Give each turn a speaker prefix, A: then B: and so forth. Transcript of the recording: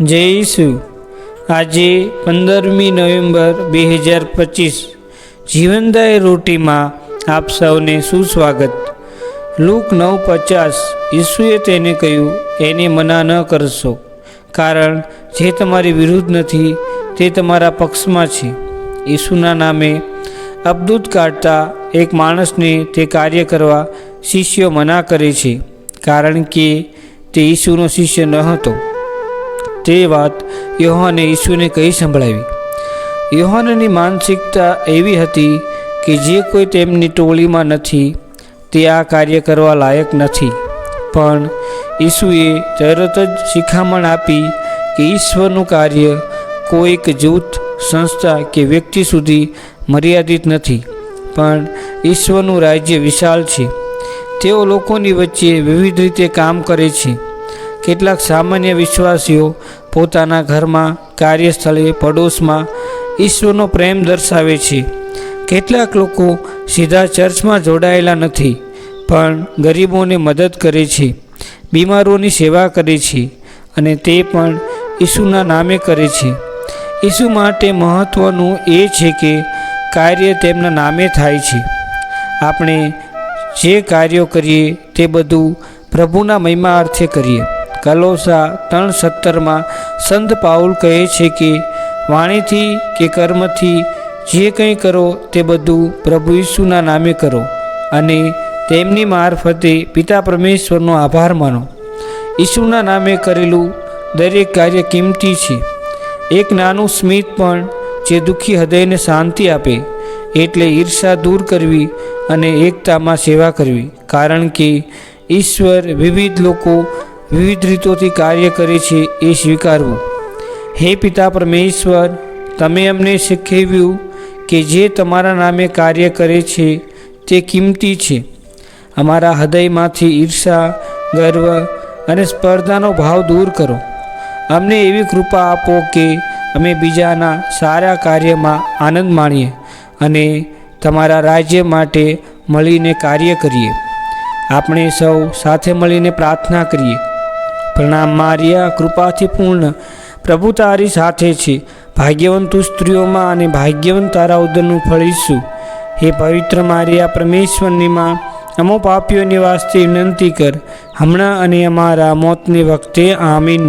A: જય ઈસુ। આજે 15મી નવેમ્બર 2025 જીવનદાય રોટીમાં આપ સૌને સુસ્વાગત। લૂક 9:50 ઈસુએ તેને કહ્યું, એને મના ન કરશો, કારણ જે તમારી વિરુદ્ધ નથી તે તમારા પક્ષમાં છે। ઈસુના નામે અબદૂત કાઢતા એક માણસને તે કાર્ય કરવા શિષ્યો મના કરે છે, કારણ કે તે ઈસુનો શિષ્ય ન હતો। તે વાત યોહાને ઈસુને કહી સંભળાવી। યોહાનની માનસિકતા એવી હતી કે જે કોઈ તેમની ટોળીમાં નથી તે આ કાર્ય કરવા લાયક નથી, પણ ઈસુએ તરત જ શિખામણ આપી કે ઈશ્વરનું કાર્ય કોઈક જૂથ, સંસ્થા કે વ્યક્તિ સુધી મર્યાદિત નથી, પણ ઈશ્વરનું રાજ્ય વિશાળ છે। તેઓ લોકોની વચ્ચે વિવિધ રીતે કામ કરે છે। કેટલાક સામાન્ય વિશ્વાસીઓ પોતાના ઘરમાં, કાર્યસ્થળે, પડોશમાં ઈશ્વરનો પ્રેમ દર્શાવે છે। કેટલાક લોકો સીધા ચર્ચમાં જોડાયેલા નથી, પણ ગરીબોને મદદ કરે છે, બીમારોની સેવા કરે છે, અને તે પણ ઈસુના નામે કરે છે। ઈસુ માટે મહત્ત્વનું એ છે કે કાર્ય તેમના નામે થાય છે। આપણે જે કાર્યો કરીએ તે બધું પ્રભુના મહિમા અર્થે કરીએ। કલોસા 3:17 સંત પાઉલ કહે છે કે વાણીથી કે કર્મથી જે કંઈ કરો તે બધું પ્રભુ ઈસુના નામે કરો, અને તેમની મારફતે પિતા પરમેશ્વરનો આભાર માનો। ઈસુના નામે કરેલું દરેક કાર્ય કિંમતી છે। એક નાનું સ્મિત પણ જે દુઃખી હૃદયને શાંતિ આપે, એટલે ઈર્ષા દૂર કરવી અને એકતામાં સેવા કરવી, કારણ કે ઈશ્વર વિવિધ લોકો વિવિધ રીતોથી કાર્ય કરે છે એ સ્વીકારવું। હે પિતા પરમેશ્વર, તમે અમને શીખવ્યું કે જે તમારા નામે કાર્ય કરે છે તે કિંમતી છે। અમારા હૃદયમાંથી ઈર્ષા, ગર્વ અને સ્પર્ધાનો ભાવ દૂર કરો। અમને એવી કૃપા આપો કે અમે બીજાના સારા કાર્યમાં આનંદ માણીએ અને તમારા રાજ્ય માટે મળીને કાર્ય કરીએ। આપણે સૌ સાથે મળીને પ્રાર્થના કરીએ। પ્રણામ મારિયા, કૃપાથી પૂર્ણ, પ્રભુ તારી સાથે છે। ભાગ્યવંત તું સ્ત્રીઓમાં અને ભાગ્યવંત તારા ઉદરનું ફળ ઈસુ। હે પવિત્ર મારિયા, પરમેશ્વરની માં, અમો પાપીઓની વાસ્તે વિનંતી કર, હમણાં અને અમારા મોતની વખતે। આમીન।